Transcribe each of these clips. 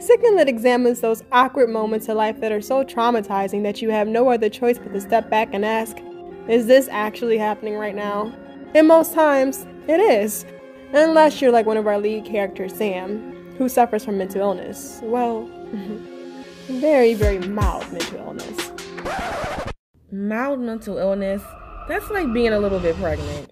Sick and Lit examines those awkward moments in life that are so traumatizing that you have no other choice but to step back and ask, is this actually happening right now? And most times, it is. Unless you're like one of our lead characters, Sam, who suffers from mental illness. Well, very, very mild mental illness. Mild mental illness? That's like being a little bit pregnant.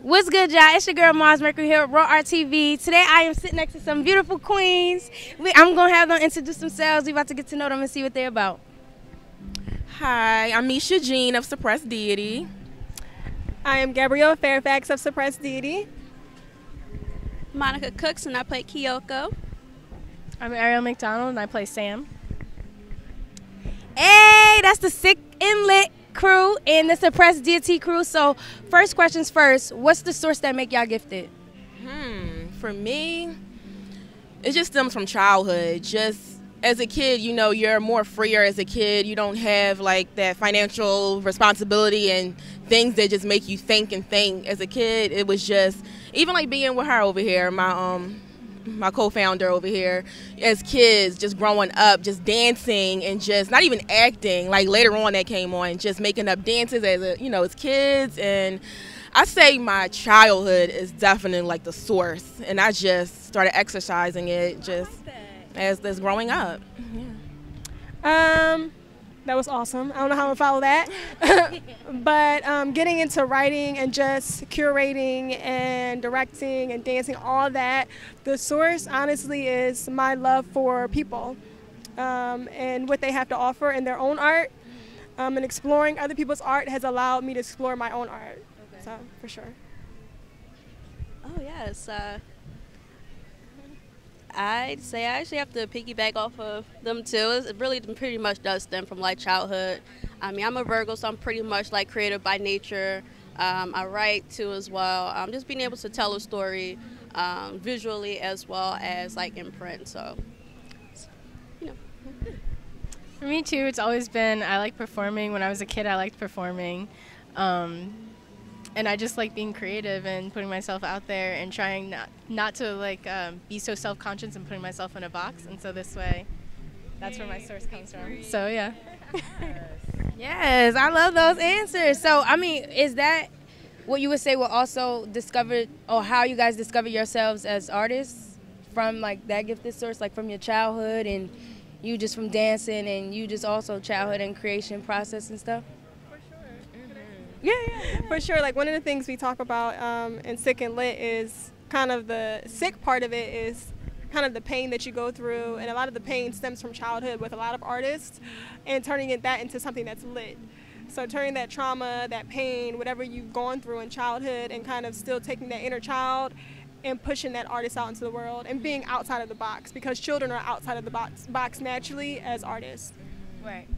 What's good, y'all? It's your girl Mars Mercury here at Raw Art TV. Today I am sitting next to some beautiful queens. I'm going to have them introduce themselves. We're about to get to know them and see what they're about. Hi, I'm Misha Jean of Suppressed Deity. I am Gabrielle Fairfax of Suppressed Deity. Monica Cooks and I play Kyoko. I'm Ariel McDonald and I play Sam. Hey, that's the Sick and Lit crew and the Suppressed Deity crew. So first questions first, what's the source that make y'all gifted? For me, it just stems from childhood. Just as a kid, you know, you're more freer as a kid. You don't have like that financial responsibility and things that just make you think and think. As a kid, it was just, even like being with her over here, my co-founder over here, as kids, just growing up, just dancing and just not even acting. Like later on that came on, just making up dances as kids. And I say my childhood is definitely like the source, and I just started exercising it just as this growing up. That was awesome. I don't know how to follow that. But getting into writing and just curating and directing and dancing, all that, the source honestly is my love for people and what they have to offer in their own art. And exploring other people's art has allowed me to explore my own art. Okay. So, for sure. Oh, yes. I'd say I actually have to piggyback off of them too. It really pretty much does stem from like childhood. I mean, I'm a Virgo, so I'm pretty much like creative by nature. I write too as well. Just being able to tell a story visually as well as like in print. So, you know. For me too, it's always been, I like performing. When I was a kid, I liked performing. And I just like being creative and putting myself out there and trying not to like be so self-conscious and putting myself in a box. And so this way, that's where my source comes from. So yeah. Yes, I love those answers. So, I mean, is that what you would say were also discovered, or how you guys discovered yourselves as artists from like that gifted source, like from your childhood and you just from dancing and you just also childhood and creation process and stuff? Yeah, for sure. Like one of the things we talk about in Sick and Lit is kind of the sick part of it is kind of the pain that you go through, and a lot of the pain stems from childhood with a lot of artists, and turning that into something that's lit. So turning that trauma, that pain, whatever you've gone through in childhood, and kind of still taking that inner child and pushing that artist out into the world and being outside of the box, because children are outside of the box naturally as artists. Right.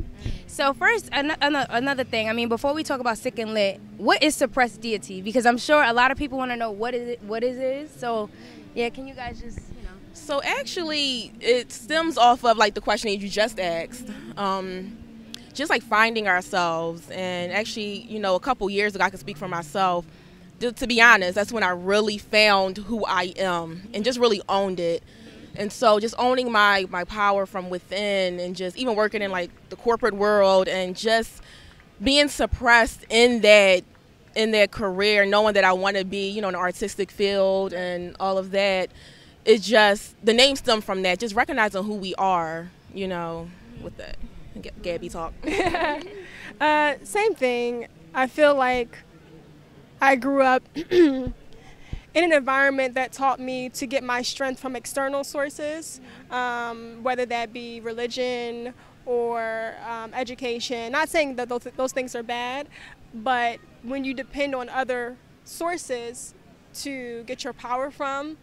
So first, another thing, I mean, before we talk about Sick and Lit, what is Suppressed Deity? Because I'm sure a lot of people want to know what it is. So, yeah, can you guys just, So actually, it stems off of like the question that you just asked. Just like finding ourselves. And actually, a couple years ago, I can speak for myself. To be honest, that's when I really found who I am and just really owned it. And so just owning my power from within, and just even working in like the corporate world and just being suppressed in that career, knowing that I want to be, in the artistic field and all of that, it's just, the name stemmed from that, just recognizing who we are, with that. Gabby talk. Same thing. I feel like I grew up in an environment that taught me to get my strength from external sources, whether that be religion or education. Not saying that those things are bad, but when you depend on other sources to get your power from,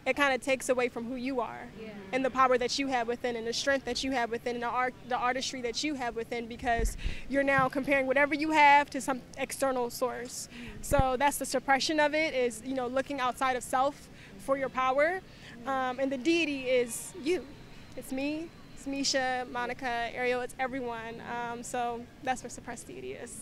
it kind of takes away from who you are, and the power that you have within, and the strength that you have within, and the artistry that you have within, because you're now comparing whatever you have to some external source. So that's the suppression of it, is looking outside of self for your power, and the deity is you. It's me, it's Misha, Monica, Ariel, it's everyone. So that's what Suppressed Deity is.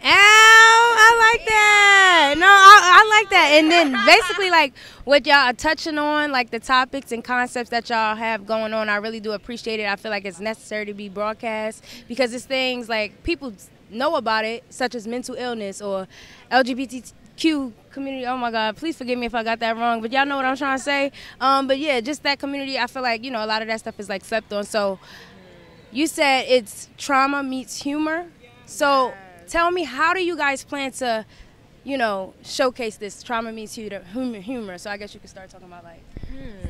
Ow, I like that. No, I like that. And then basically, like, what y'all are touching on, like the topics and concepts that y'all have going on, I really do appreciate it. I feel like it's necessary to be broadcast because it's things like people know about it, such as mental illness or LGBTQ community. Oh my God, please forgive me if I got that wrong, but y'all know what I'm trying to say. But yeah, just that community, I feel like, you know, a lot of that stuff is like slept on. So you said it's trauma meets humor. So tell me, how do you guys plan to, you know, showcase this trauma meets humor? So I guess you could start talking about like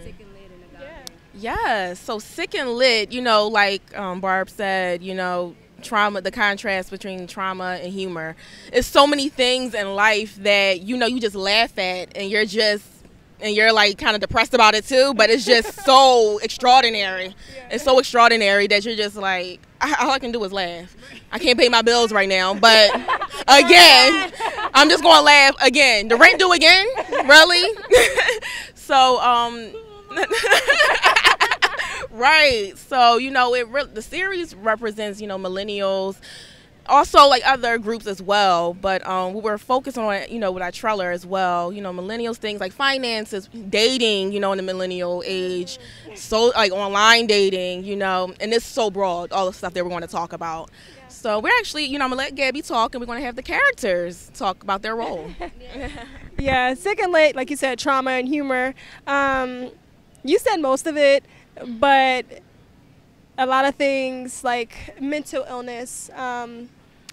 sick and lit and the Yeah, so sick and lit, you know, like Barb said, you know, trauma, the contrast between trauma and humor. It's so many things in life that, you know, you just laugh at and you're like kind of depressed about it too, but it's just so extraordinary. It's so extraordinary that you're just like, all I can do is laugh. I can't pay my bills right now, but again, I'm just going to laugh again. The rent due again? Really? So, right. So, you know, the series represents, you know, millennials, also like other groups as well. But we were focused on, you know, with our trailer as well, you know, millennials, things like finances, dating, you know, in the millennial age, so like online dating, you know, and it's so broad, all the stuff that we're going to talk about. So we're actually, you know, I'm going to let Gabby talk and we're going to have the characters talk about their role. Yeah, sick and lit, like you said, trauma and humor. You said most of it. But a lot of things like mental illness,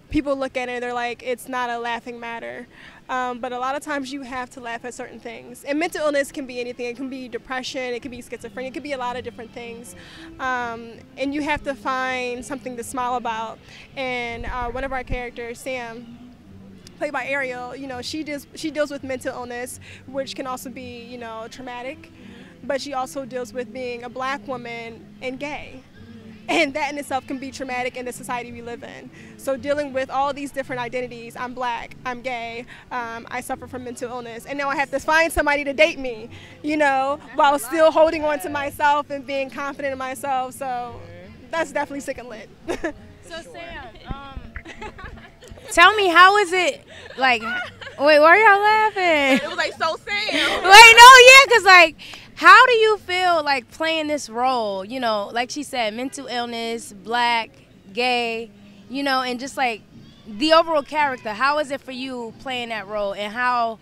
people look at it, they're like, it's not a laughing matter. But a lot of times you have to laugh at certain things. And mental illness can be anything. It can be depression, it can be schizophrenia, it can be a lot of different things. And you have to find something to smile about. And one of our characters, Sam, played by Ariel, you know, she deals with mental illness, which can also be, you know, traumatic. But she also deals with being a black woman and gay. And that in itself can be traumatic in the society we live in. So dealing with all these different identities, I'm black, I'm gay, I suffer from mental illness, and now I have to find somebody to date me, you know, while still holding on to myself and being confident in myself. So that's definitely sick and lit. So Sam, tell me, how is it, like, wait, why are y'all laughing? It was like, so Sam. Wait, no, yeah, because like, how do you feel like playing this role? You know, like she said, mental illness, black, gay, you know, and just like the overall character. How is it for you playing that role, and how,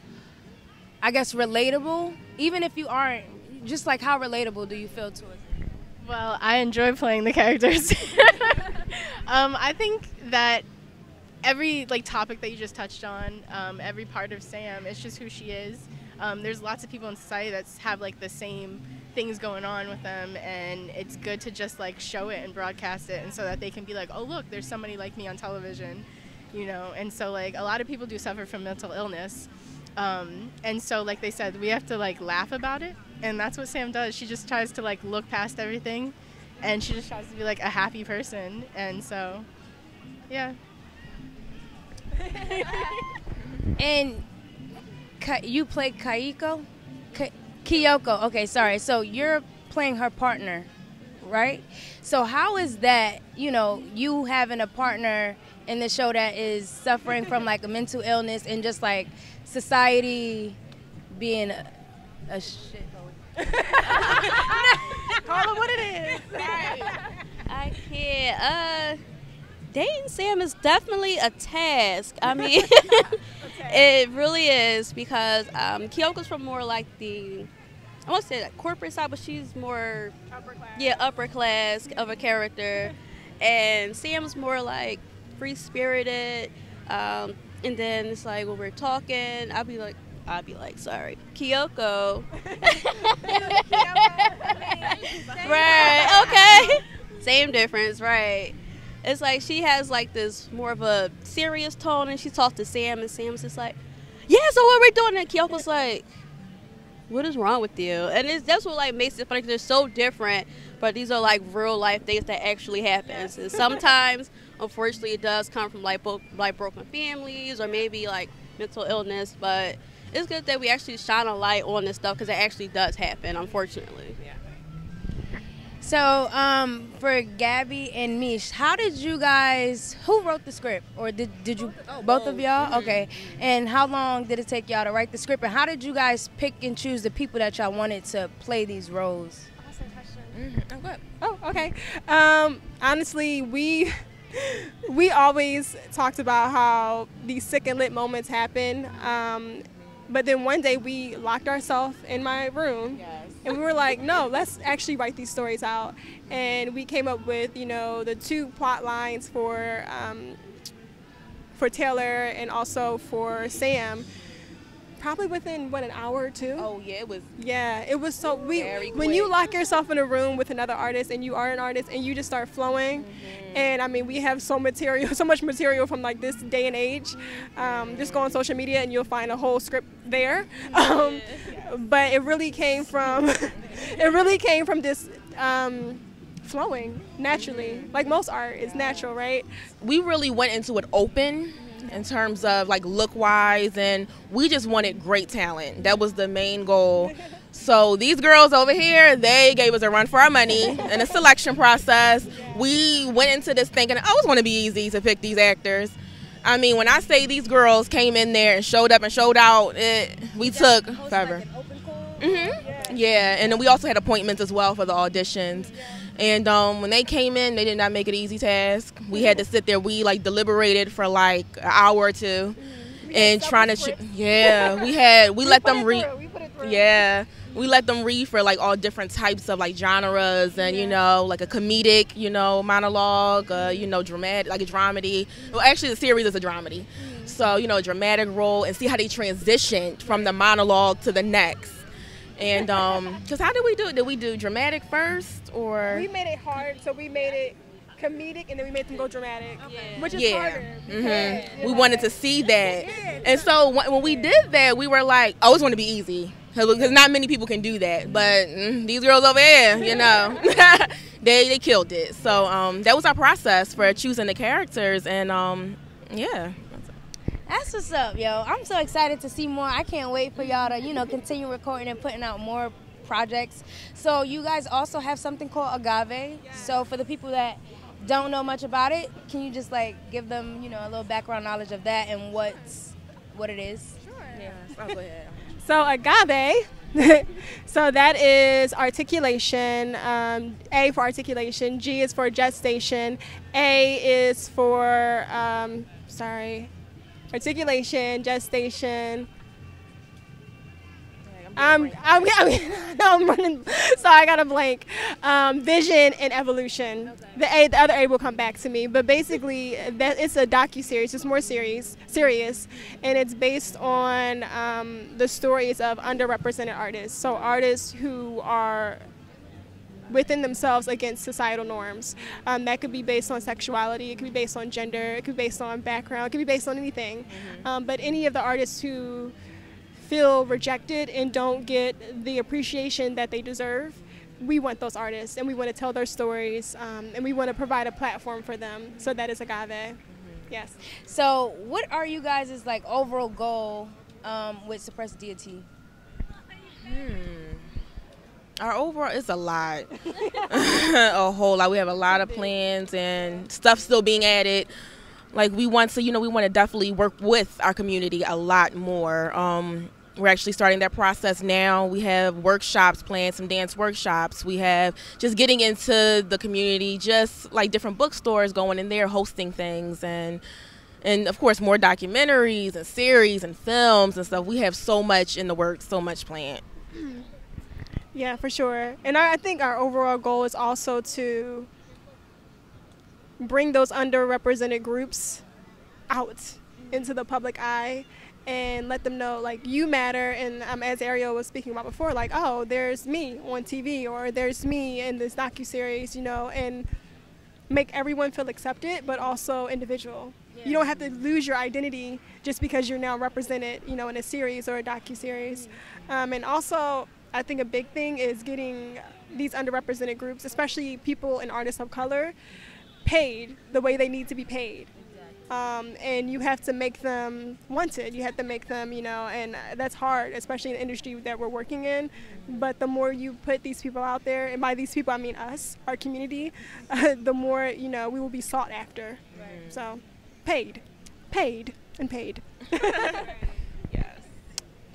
I guess, relatable? Even if you aren't, just like how relatable do you feel to it? Well, I enjoy playing the characters. I think that every like topic that you just touched on, every part of Sam, it's just who she is. There's lots of people in society that have like the same things going on with them, and it's good to just like show it and broadcast it, and so that they can be like, oh look, there's somebody like me on television, you know. And so like a lot of people do suffer from mental illness, and so like they said, we have to like laugh about it, and that's what Sam does. She just tries to like look past everything, and she just tries to be like a happy person, and so yeah. And you play Kyoko? Kyoko. Okay, sorry. So you're playing her partner, right? So how is that, you know, you having a partner in the show that is suffering from like a mental illness and just like society being a shithole? Call it what it is. I can't. Dating Sam is definitely a task. I mean, it really is, because Kyoko's from more like the, I won't say like corporate side, but she's more upper class of a character, and Sam's more like free spirited. And then it's like when we're talking, I'll be like, sorry, Kyoko. Right? Okay. Same difference, right? It's like she has like this more of a serious tone, and she talks to Sam, and Sam's just like, yeah, so what are we doing? And Kyoko's like, what is wrong with you? And that's what like makes it funny, because they're so different, but these are like real life things that actually happens. And sometimes, unfortunately, it does come from like broken families or maybe like mental illness, but it's good that we actually shine a light on this stuff, because it actually does happen, unfortunately. Yeah. So, for Gabby and Mish, how did you guys? Who wrote the script, or did you both of y'all? Mm-hmm. Okay. And how long did it take y'all to write the script? And how did you guys pick and choose the people that y'all wanted to play these roles? Awesome question. Mm-hmm. Oh, good. Oh, okay. Honestly, we always talked about how these sick and lit moments happen. But then one day we locked ourselves in my room. Yes. And we were like, no, let's actually write these stories out. And we came up with, the 2 plot lines for Taylor and also for Sam. Probably within, an hour or 2? Oh, yeah, it was. Yeah, it was so, very when you lock yourself in a room with another artist and you are an artist and you just start flowing, and I mean, we have so much material from like this day and age. Just go on social media and you'll find a whole script there. But it really came from, this flowing naturally. Like most art is natural, right? We really went into it open in terms of like look wise, and we just wanted great talent. That was the main goal. So these girls over here, they gave us a run for our money in a selection process. We went into this thinking, oh, it's going to be easy to pick these actors. I mean, when I say these girls came in there and showed up and showed out, we took forever. Yeah, and then we also had appointments as well for the auditions. And when they came in, they did not make it an easy task. We had to sit there. We deliberated for like an hour or 2, and trying to. We let them read. Yeah, we let them read for like all different types of like genres, and like a comedic, monologue, dramatic, like a dramedy. Well, actually, the series is a dramedy. So a dramatic role, and see how they transitioned from the monologue to the next. And because how did we do it? Did we do dramatic first, or we made it hard? So we made it comedic, and then we made them go dramatic, which is harder. Mm-hmm. We wanted to see that, and so when we did that, we were like, "Oh, it's going to be easy," because not many people can do that. But these girls over here, they killed it. So that was our process for choosing the characters, and yeah. That's what's up, yo. I'm so excited to see more. I can't wait for y'all to, continue recording and putting out more projects. So you guys also have something called Agave. Yeah. So for the people that don't know much about it, can you just give them, a little background knowledge of that and what it is? Sure. Yeah. Oh, go ahead. So Agave, so that is articulation. A for articulation, G is for gestation, A is for articulation, gestation. I'm running, so I got a blank. Vision and evolution. Okay. The other A will come back to me, but basically it's a docu-series. It's more serious, and it's based on the stories of underrepresented artists. So artists who are within themselves against societal norms. That could be based on sexuality, it could be based on gender, it could be based on background, it could be based on anything. But any of the artists who feel rejected and don't get the appreciation that they deserve, we want those artists, and we want to tell their stories, and we want to provide a platform for them. So that is Agave. Yes. So what are you guys' overall goal with Suppressed Deity? Our overall, it's a lot, a whole lot. We have a lot of plans and stuff still being added. We want to, we want to definitely work with our community a lot more. We're actually starting that process now. We have workshops planned, some dance workshops. We have just getting into the community, just different bookstores, going in there, hosting things, and of course more documentaries and series and films and stuff. We have so much in the works, so much planned. Yeah, for sure. And I think our overall goal is also to bring those underrepresented groups out into the public eye and let them know, you matter. And as Ariel was speaking about before, oh, there's me on TV, or there's me in this docuseries, and make everyone feel accepted, but also individual. Yeah. You don't have to lose your identity just because you're now represented, in a series or a docuseries. And also, I think a big thing is getting these underrepresented groups, especially people and artists of color, paid the way they need to be paid. and you have to make them wanted. You have to make them, and that's hard, especially in the industry that we're working in. But the more you put these people out there, and by these people I mean us, our community, the more, we will be sought after. Right. So, paid, and paid. Yes.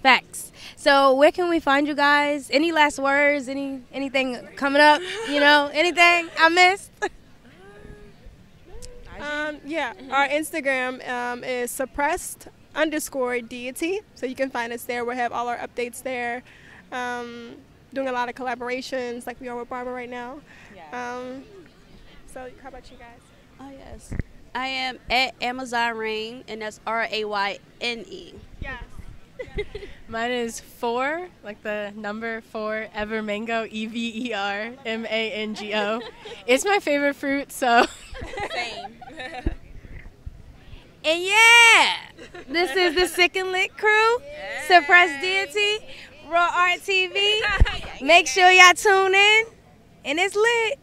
Facts. So where can we find you guys? Any last words? Anything coming up? Anything I missed? Our Instagram is suppressed_deity. So you can find us there. We'll have all our updates there. Doing a lot of collaborations like we are with Barbara right now. Yeah. So how about you guys? Oh, yes. I am at Amazon Rain, and that's RAYNE. Yes. Mine is 4, like the number 4, Evermango, EVERMANGO. It's my favorite fruit, so. Same. And this is the Sick and Lit crew, Suppressed Deity, Raw Art TV. Make sure y'all tune in, and it's lit.